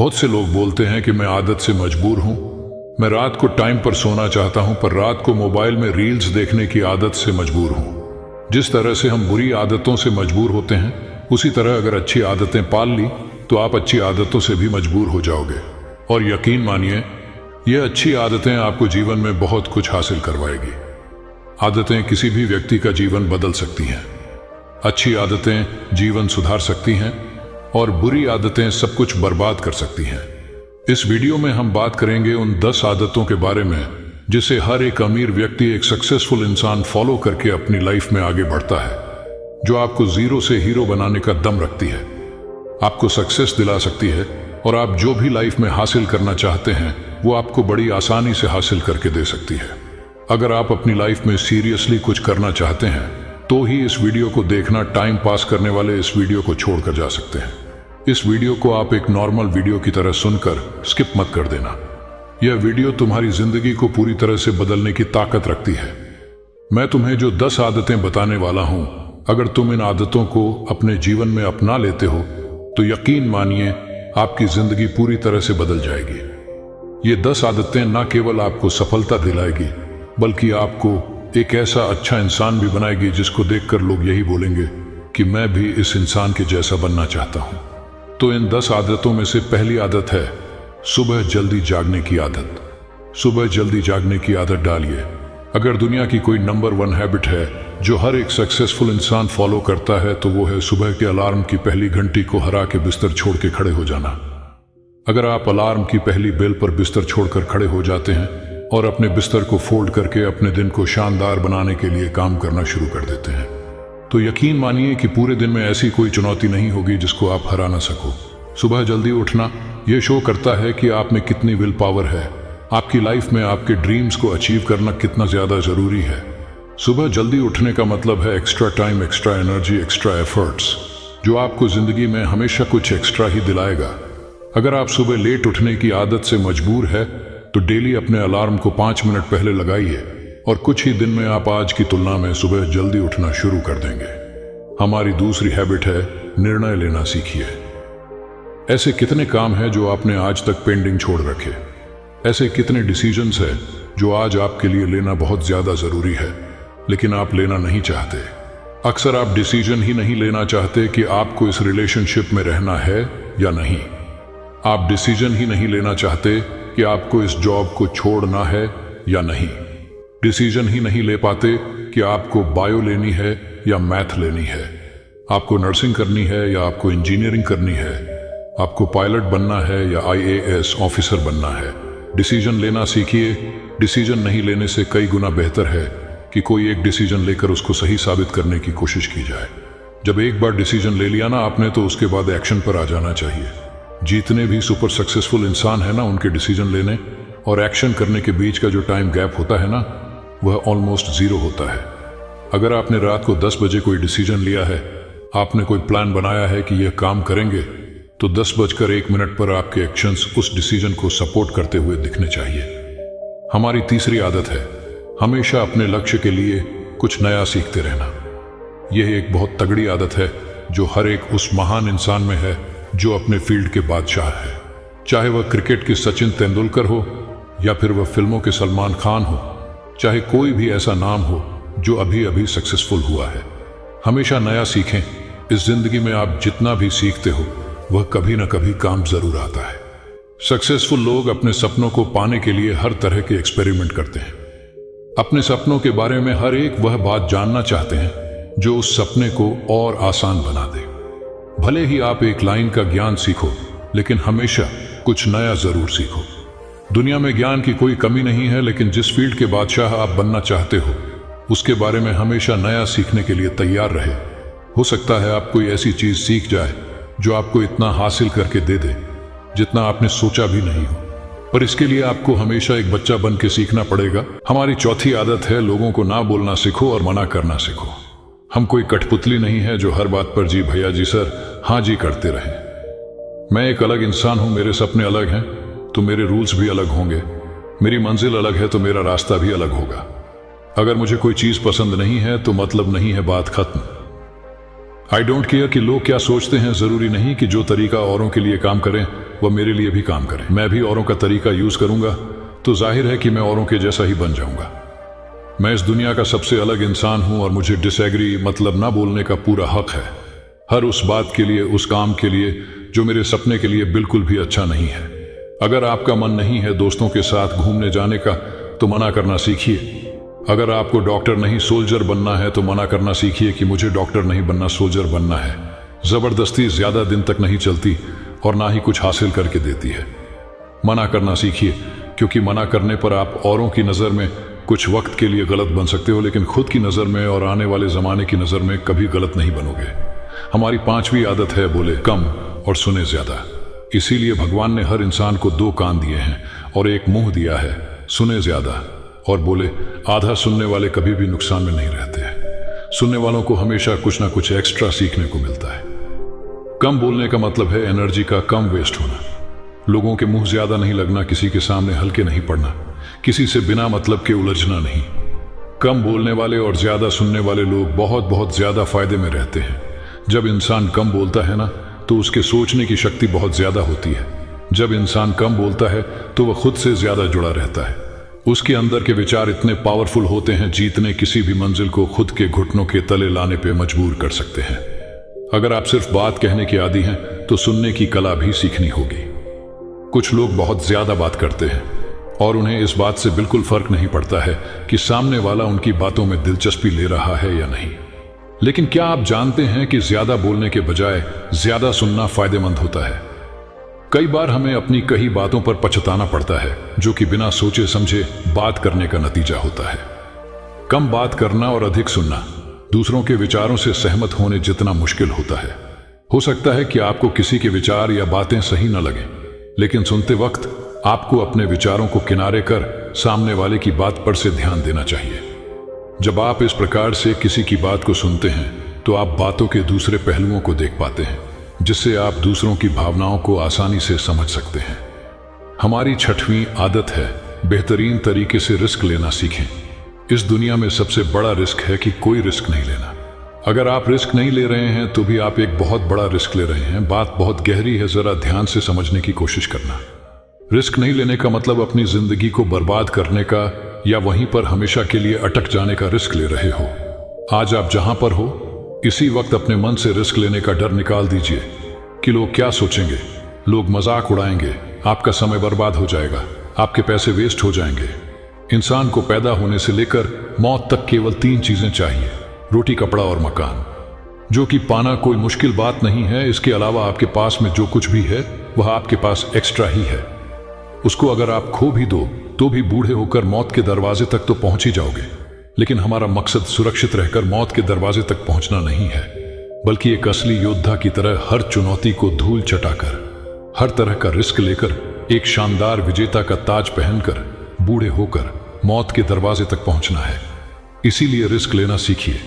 बहुत से लोग बोलते हैं कि मैं आदत से मजबूर हूं। मैं रात को टाइम पर सोना चाहता हूं, पर रात को मोबाइल में रील्स देखने की आदत से मजबूर हूं। जिस तरह से हम बुरी आदतों से मजबूर होते हैं, उसी तरह अगर अच्छी आदतें पाल ली तो आप अच्छी आदतों से भी मजबूर हो जाओगे। और यकीन मानिए, ये अच्छी आदतें आपको जीवन में बहुत कुछ हासिल करवाएगी। आदतें किसी भी व्यक्ति का जीवन बदल सकती हैं। अच्छी आदतें जीवन सुधार सकती हैं और बुरी आदतें सब कुछ बर्बाद कर सकती हैं। इस वीडियो में हम बात करेंगे उन 10 आदतों के बारे में जिसे हर एक अमीर व्यक्ति, एक सक्सेसफुल इंसान फॉलो करके अपनी लाइफ में आगे बढ़ता है, जो आपको जीरो से हीरो बनाने का दम रखती है, आपको सक्सेस दिला सकती है और आप जो भी लाइफ में हासिल करना चाहते हैं वो आपको बड़ी आसानी से हासिल करके दे सकती है। अगर आप अपनी लाइफ में सीरियसली कुछ करना चाहते हैं तो ही इस वीडियो को देखना। टाइम पास करने वाले इस वीडियो को छोड़कर जा सकते हैं। इस वीडियो को आप एक नॉर्मल वीडियो की तरह सुनकर स्किप मत कर देना। यह वीडियो तुम्हारी जिंदगी को पूरी तरह से बदलने की ताकत रखती है। मैं तुम्हें जो 10 आदतें बताने वाला हूं, अगर तुम इन आदतों को अपने जीवन में अपना लेते हो तो यकीन मानिए आपकी जिंदगी पूरी तरह से बदल जाएगी। ये 10 आदतें न केवल आपको सफलता दिलाएगी, बल्कि आपको एक ऐसा अच्छा इंसान भी बनाएगी जिसको देखकर लोग यही बोलेंगे कि मैं भी इस इंसान के जैसा बनना चाहता हूं। तो इन 10 आदतों में से पहली आदत है सुबह जल्दी जागने की आदत। सुबह जल्दी जागने की आदत डालिए। अगर दुनिया की कोई नंबर 1 हैबिट है जो हर एक सक्सेसफुल इंसान फॉलो करता है तो वो है सुबह के अलार्म की पहली घंटी को हरा के बिस्तर छोड़ के खड़े हो जाना। अगर आप अलार्म की पहली बेल पर बिस्तर छोड़कर खड़े हो जाते हैं और अपने बिस्तर को फोल्ड करके अपने दिन को शानदार बनाने के लिए काम करना शुरू कर देते हैं, तो यकीन मानिए कि पूरे दिन में ऐसी कोई चुनौती नहीं होगी जिसको आप हरा ना सको। सुबह जल्दी उठना यह शो करता है कि आप में कितनी विल पावर है। आपकी लाइफ में आपके ड्रीम्स को अचीव करना कितना ज्यादा जरूरी है। सुबह जल्दी उठने का मतलब है extra time, extra energy, extra efforts, जो आपको जिंदगी में हमेशा कुछ एक्स्ट्रा ही दिलाएगा। अगर आप सुबह लेट उठने की आदत से मजबूर है तो डेली अपने अलार्म को 5 मिनट पहले लगाइए और कुछ ही दिन में आप आज की तुलना में सुबह जल्दी उठना शुरू कर देंगे। हमारी दूसरी हैबिट है निर्णय लेना सीखिए। ऐसे कितने काम हैं जो आपने आज तक पेंडिंग छोड़ रखे? ऐसे कितने डिसीजंस हैं जो आज आपके लिए लेना बहुत ज्यादा जरूरी है लेकिन आप लेना नहीं चाहते? अक्सर आप डिसीजन ही नहीं लेना चाहते कि आपको इस रिलेशनशिप में रहना है या नहीं। आप डिसीजन ही नहीं लेना चाहते कि आपको इस जॉब को छोड़ना है या नहीं। डिसीजन ही नहीं ले पाते कि आपको बायो लेनी है या मैथ लेनी है, आपको नर्सिंग करनी है या आपको इंजीनियरिंग करनी है, आपको पायलट बनना है या IAS ऑफिसर बनना है। डिसीजन लेना सीखिए। डिसीजन नहीं लेने से कई गुना बेहतर है कि कोई एक डिसीजन लेकर उसको सही साबित करने की कोशिश की जाए। जब एक बार डिसीजन ले लिया ना आपने, तो उसके बाद एक्शन पर आ जाना चाहिए। जितने भी सुपर सक्सेसफुल इंसान है ना, उनके डिसीजन लेने और एक्शन करने के बीच का जो टाइम गैप होता है ना, वह ऑलमोस्ट 0 होता है। अगर आपने रात को 10 बजे कोई डिसीजन लिया है, आपने कोई प्लान बनाया है कि यह काम करेंगे, तो 10:01 पर आपके एक्शंस उस डिसीजन को सपोर्ट करते हुए दिखने चाहिए। हमारी तीसरी आदत है हमेशा अपने लक्ष्य के लिए कुछ नया सीखते रहना। यह एक बहुत तगड़ी आदत है जो हर एक उस महान इंसान में है जो अपने फील्ड के बादशाह है। चाहे वह क्रिकेट के सचिन तेंदुलकर हो या फिर वह फिल्मों के सलमान खान हो, चाहे कोई भी ऐसा नाम हो जो अभी अभी सक्सेसफुल हुआ है, हमेशा नया सीखें। इस जिंदगी में आप जितना भी सीखते हो वह कभी ना कभी काम जरूर आता है। सक्सेसफुल लोग अपने सपनों को पाने के लिए हर तरह के एक्सपेरिमेंट करते हैं। अपने सपनों के बारे में हर एक वह बात जानना चाहते हैं जो उस सपने को और आसान बना दे। भले ही आप एक लाइन का ज्ञान सीखो, लेकिन हमेशा कुछ नया जरूर सीखो। दुनिया में ज्ञान की कोई कमी नहीं है, लेकिन जिस फील्ड के बादशाह आप बनना चाहते हो उसके बारे में हमेशा नया सीखने के लिए तैयार रहे। हो सकता है आप कोई ऐसी चीज सीख जाए जो आपको इतना हासिल करके दे दे जितना आपने सोचा भी नहीं हो, पर इसके लिए आपको हमेशा एक बच्चा बन के सीखना पड़ेगा। हमारी चौथी आदत है लोगों को ना बोलना सीखो और मना करना सीखो। हम कोई कठपुतली नहीं है जो हर बात पर जी भैया जी सर हाँ जी करते रहे। मैं एक अलग इंसान हूं, मेरे सपने अलग हैं तो मेरे रूल्स भी अलग होंगे। मेरी मंजिल अलग है तो मेरा रास्ता भी अलग होगा। अगर मुझे कोई चीज पसंद नहीं है तो मतलब नहीं है, बात खत्म। आई डोंट केयर कि लोग क्या सोचते हैं। जरूरी नहीं कि जो तरीका औरों के लिए काम करें वह मेरे लिए भी काम करें। मैं भी औरों का तरीका यूज करूंगा तो जाहिर है कि मैं औरों के जैसा ही बन जाऊंगा। मैं इस दुनिया का सबसे अलग इंसान हूं और मुझे डिसएग्री मतलब ना बोलने का पूरा हक है, हर उस बात के लिए, उस काम के लिए जो मेरे सपने के लिए बिल्कुल भी अच्छा नहीं है। अगर आपका मन नहीं है दोस्तों के साथ घूमने जाने का तो मना करना सीखिए। अगर आपको डॉक्टर नहीं सोल्जर बनना है तो मना करना सीखिए कि मुझे डॉक्टर नहीं बनना, सोल्जर बनना है। जबरदस्ती ज्यादा दिन तक नहीं चलती और ना ही कुछ हासिल करके देती है। मना करना सीखिए, क्योंकि मना करने पर आप औरों की नजर में कुछ वक्त के लिए गलत बन सकते हो, लेकिन खुद की नजर में और आने वाले जमाने की नजर में कभी गलत नहीं बनोगे। हमारी 5वीं आदत है बोले कम और सुने ज्यादा। इसीलिए भगवान ने हर इंसान को 2 कान दिए हैं और एक मुंह दिया है। सुने ज्यादा और बोले आधा। सुनने वाले कभी भी नुकसान में नहीं रहते हैं। सुनने वालों को हमेशा कुछ ना कुछ एक्स्ट्रा सीखने को मिलता है। कम बोलने का मतलब है एनर्जी का कम वेस्ट होना, लोगों के मुंह ज्यादा नहीं लगना, किसी के सामने हल्के नहीं पड़ना, किसी से बिना मतलब के उलझना नहीं। कम बोलने वाले और ज्यादा सुनने वाले लोग बहुत बहुत ज्यादा फायदे में रहते हैं। जब इंसान कम बोलता है ना तो उसके सोचने की शक्ति बहुत ज्यादा होती है। जब इंसान कम बोलता है तो वह खुद से ज्यादा जुड़ा रहता है। उसके अंदर के विचार इतने पावरफुल होते हैं, जीतने किसी भी मंजिल को खुद के घुटनों के तले लाने पे मजबूर कर सकते हैं। अगर आप सिर्फ बात कहने के आदी हैं तो सुनने की कला भी सीखनी होगी। कुछ लोग बहुत ज्यादा बात करते हैं और उन्हें इस बात से बिल्कुल फर्क नहीं पड़ता है कि सामने वाला उनकी बातों में दिलचस्पी ले रहा है या नहीं। लेकिन क्या आप जानते हैं कि ज्यादा बोलने के बजाय ज्यादा सुनना फायदेमंद होता है? कई बार हमें अपनी कही बातों पर पछताना पड़ता है, जो कि बिना सोचे समझे बात करने का नतीजा होता है। कम बात करना और अधिक सुनना दूसरों के विचारों से सहमत होने जितना मुश्किल होता है। हो सकता है कि आपको किसी के विचार या बातें सही न लगे, लेकिन सुनते वक्त आपको अपने विचारों को किनारे कर सामने वाले की बात पर से ध्यान देना चाहिए। जब आप इस प्रकार से किसी की बात को सुनते हैं तो आप बातों के दूसरे पहलुओं को देख पाते हैं, जिससे आप दूसरों की भावनाओं को आसानी से समझ सकते हैं। हमारी 6वीं आदत है बेहतरीन तरीके से रिस्क लेना सीखें। इस दुनिया में सबसे बड़ा रिस्क है कि कोई रिस्क नहीं लेना। अगर आप रिस्क नहीं ले रहे हैं तो भी आप एक बहुत बड़ा रिस्क ले रहे हैं। बात बहुत गहरी है, जरा ध्यान से समझने की कोशिश करना। रिस्क नहीं लेने का मतलब अपनी जिंदगी को बर्बाद करने का या वहीं पर हमेशा के लिए अटक जाने का रिस्क ले रहे हो। आज आप जहां पर हो इसी वक्त अपने मन से रिस्क लेने का डर निकाल दीजिए कि लोग क्या सोचेंगे। लोग मजाक उड़ाएंगे, आपका समय बर्बाद हो जाएगा, आपके पैसे वेस्ट हो जाएंगे। इंसान को पैदा होने से लेकर मौत तक केवल 3 चीजें चाहिए, रोटी, कपड़ा और मकान, जो कि पाना कोई मुश्किल बात नहीं है। इसके अलावा आपके पास में जो कुछ भी है वह आपके पास एक्स्ट्रा ही है। उसको अगर आप खो भी दो तो भी बूढ़े होकर मौत के दरवाजे तक तो पहुंच ही जाओगे। लेकिन हमारा मकसद सुरक्षित रहकर मौत के दरवाजे तक पहुंचना नहीं है, बल्कि एक असली योद्धा की तरह हर चुनौती को धूल चटाकर, हर तरह का रिस्क लेकर, एक शानदार विजेता का ताज पहनकर, बूढ़े होकर मौत के दरवाजे तक पहुंचना है। इसीलिए रिस्क लेना सीखिए।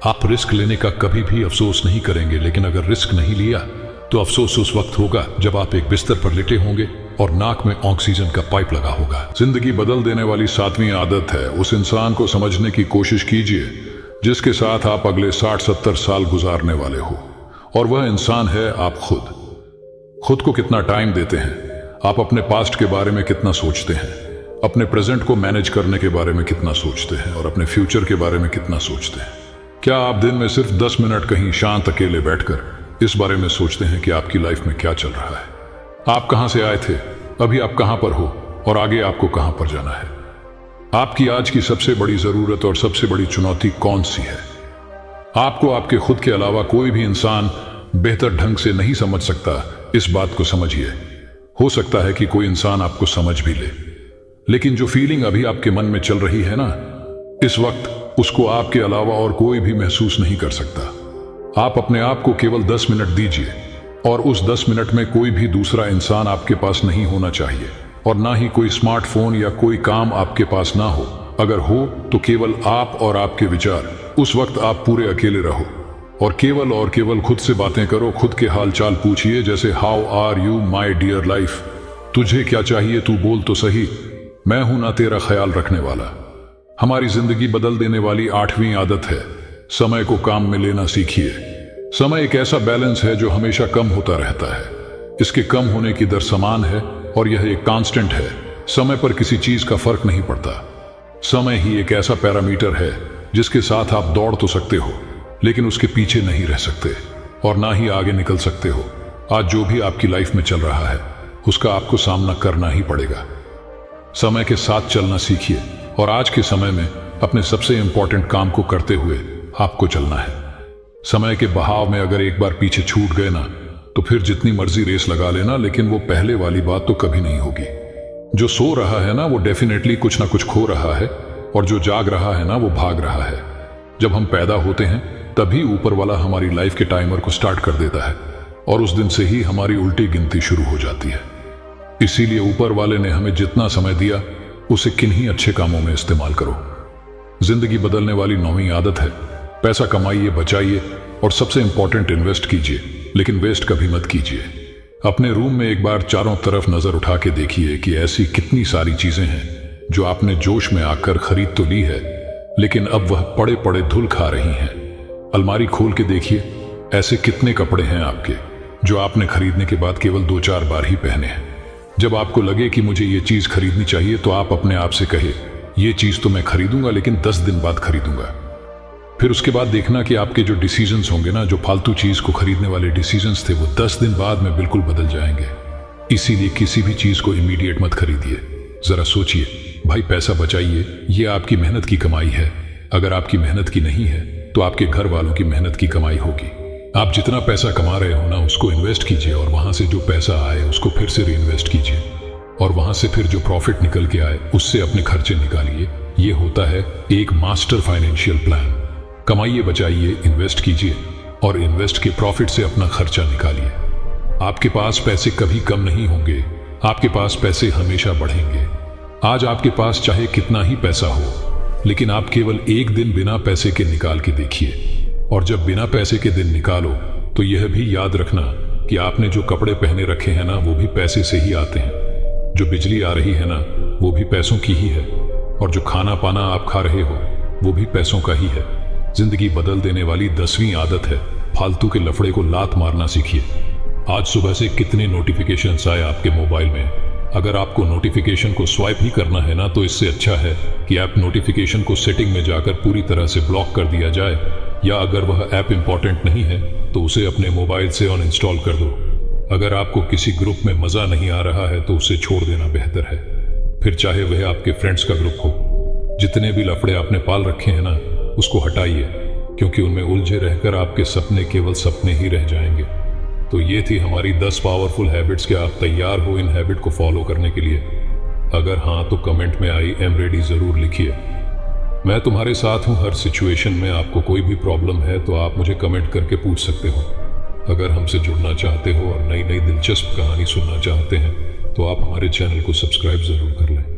आप रिस्क लेने का कभी भी अफसोस नहीं करेंगे, लेकिन अगर रिस्क नहीं लिया तो अफसोस उस वक्त होगा जब आप एक बिस्तर पर लेटे होंगे और नाक में ऑक्सीजन का पाइप लगा होगा। जिंदगी बदल देने वाली 7वीं आदत है उस इंसान को समझने की कोशिश कीजिए जिसके साथ आप अगले 60-70 साल गुजारने वाले हो, और वह इंसान है आप खुद। खुद को कितना टाइम देते हैं, आप अपने पास्ट के बारे में कितना सोचते हैं, अपने प्रेजेंट को मैनेज करने के बारे में कितना सोचते हैं और अपने फ्यूचर के बारे में कितना सोचते हैं। क्या आप दिन में सिर्फ 10 मिनट कहीं शांत अकेले बैठकर इस बारे में सोचते हैं कि आपकी लाइफ में क्या चल रहा है? आप कहां से आए थे, अभी आप कहां पर हो और आगे आपको कहां पर जाना है? आपकी आज की सबसे बड़ी जरूरत और सबसे बड़ी चुनौती कौन सी है? आपको आपके खुद के अलावा कोई भी इंसान बेहतर ढंग से नहीं समझ सकता, इस बात को समझिए। हो सकता है कि कोई इंसान आपको समझ भी ले, लेकिन जो फीलिंग अभी आपके मन में चल रही है ना, इस वक्त उसको आपके अलावा और कोई भी महसूस नहीं कर सकता। आप अपने आप को केवल 10 मिनट दीजिए, और उस 10 मिनट में कोई भी दूसरा इंसान आपके पास नहीं होना चाहिए, और ना ही कोई स्मार्टफोन या कोई काम आपके पास ना हो। अगर हो तो केवल आप और आपके विचार। उस वक्त आप पूरे अकेले रहो और केवल खुद से बातें करो। खुद के हालचाल पूछिए, जैसे how are you my dear life, तुझे क्या चाहिए, तू बोल तो सही, मैं हूं ना तेरा ख्याल रखने वाला। हमारी जिंदगी बदल देने वाली 8वीं आदत है समय को काम में लेना सीखिए। समय एक ऐसा बैलेंस है जो हमेशा कम होता रहता है। इसके कम होने की दर समान है और यह एक कांस्टेंट है। समय पर किसी चीज का फर्क नहीं पड़ता। समय ही एक ऐसा पैरामीटर है जिसके साथ आप दौड़ तो सकते हो, लेकिन उसके पीछे नहीं रह सकते और ना ही आगे निकल सकते हो। आज जो भी आपकी लाइफ में चल रहा है उसका आपको सामना करना ही पड़ेगा। समय के साथ चलना सीखिए और आज के समय में अपने सबसे इंपॉर्टेंट काम को करते हुए आपको चलना है। समय के बहाव में अगर एक बार पीछे छूट गए ना, तो फिर जितनी मर्जी रेस लगा लेना, लेकिन वो पहले वाली बात तो कभी नहीं होगी। जो सो रहा है ना वो डेफिनेटली कुछ ना कुछ खो रहा है, और जो जाग रहा है ना वो भाग रहा है। जब हम पैदा होते हैं तभी ऊपर वाला हमारी लाइफ के टाइमर को स्टार्ट कर देता है और उस दिन से ही हमारी उल्टी गिनती शुरू हो जाती है। इसीलिए ऊपर वाले ने हमें जितना समय दिया उसे किन्हीं अच्छे कामों में इस्तेमाल करो। जिंदगी बदलने वाली 9वीं आदत है, पैसा कमाइए, बचाइए और सबसे इंपॉर्टेंट इन्वेस्ट कीजिए, लेकिन वेस्ट कभी मत कीजिए। अपने रूम में एक बार चारों तरफ नजर उठा के देखिए कि ऐसी कितनी सारी चीजें हैं जो आपने जोश में आकर खरीद तो ली है, लेकिन अब वह पड़े पड़े धूल खा रही हैं। अलमारी खोल के देखिए, ऐसे कितने कपड़े हैं आपके जो आपने खरीदने के बाद केवल 2-4 बार ही पहने हैं। जब आपको लगे कि मुझे ये चीज खरीदनी चाहिए तो आप अपने आप से कहे, ये चीज तो मैं खरीदूंगा लेकिन 10 दिन बाद खरीदूंगा। फिर उसके बाद देखना कि आपके जो डिसीजंस होंगे ना, जो फालतू चीज को खरीदने वाले डिसीजंस थे, वो 10 दिन बाद में बिल्कुल बदल जाएंगे। इसीलिए किसी भी चीज को इमीडिएट मत खरीदिए। जरा सोचिए भाई, पैसा बचाइए, ये आपकी मेहनत की कमाई है। अगर आपकी मेहनत की नहीं है तो आपके घर वालों की मेहनत की कमाई होगी। आप जितना पैसा कमा रहे हो ना, उसको इन्वेस्ट कीजिए और वहां से जो पैसा आए उसको फिर से रीइन्वेस्ट कीजिए, और वहां से फिर जो प्रॉफिट निकल के आए उससे अपने खर्चे निकालिए। ये होता है एक मास्टर फाइनेंशियल प्लान। कमाइए, बचाइए, इन्वेस्ट कीजिए और इन्वेस्ट के प्रॉफिट से अपना खर्चा निकालिए। आपके पास पैसे कभी कम नहीं होंगे, आपके पास पैसे हमेशा बढ़ेंगे। आज आपके पास चाहे कितना ही पैसा हो, लेकिन आप केवल एक दिन बिना पैसे के निकाल के देखिए, और जब बिना पैसे के दिन निकालो तो यह भी याद रखना कि आपने जो कपड़े पहने रखे हैं ना, वो भी पैसे से ही आते हैं। जो बिजली आ रही है ना, वो भी पैसों की ही है, और जो खाना पाना आप खा रहे हो वो भी पैसों का ही है। जिंदगी बदल देने वाली 10वीं आदत है, फालतू के लफड़े को लात मारना सीखिए। आज सुबह से कितने नोटिफिकेशंस आए आपके मोबाइल में। अगर आपको नोटिफिकेशन को स्वाइप ही करना है ना, तो इससे अच्छा है कि ऐप नोटिफिकेशन को सेटिंग में जाकर पूरी तरह से ब्लॉक कर दिया जाए, या अगर वह ऐप इंपॉर्टेंट नहीं है तो उसे अपने मोबाइल से अनइंस्टॉल कर दो। अगर आपको किसी ग्रुप में मजा नहीं आ रहा है तो उसे छोड़ देना बेहतर है, फिर चाहे वह आपके फ्रेंड्स का ग्रुप हो। जितने भी लफड़े आपने पाल रखे हैं ना, उसको हटाइए, क्योंकि उनमें उलझे रहकर आपके सपने केवल सपने ही रह जाएंगे। तो ये थी हमारी 10 पावरफुल हैबिट्स। क्या आप तैयार हो इन हैबिट को फॉलो करने के लिए? अगर हाँ तो कमेंट में आई एम रेडी जरूर लिखिए। मैं तुम्हारे साथ हूँ हर सिचुएशन में। आपको कोई भी प्रॉब्लम है तो आप मुझे कमेंट करके पूछ सकते हो। अगर हमसे जुड़ना चाहते हो और नई नई दिलचस्प कहानी सुनना चाहते हैं तो आप हमारे चैनल को सब्सक्राइब जरूर कर लें।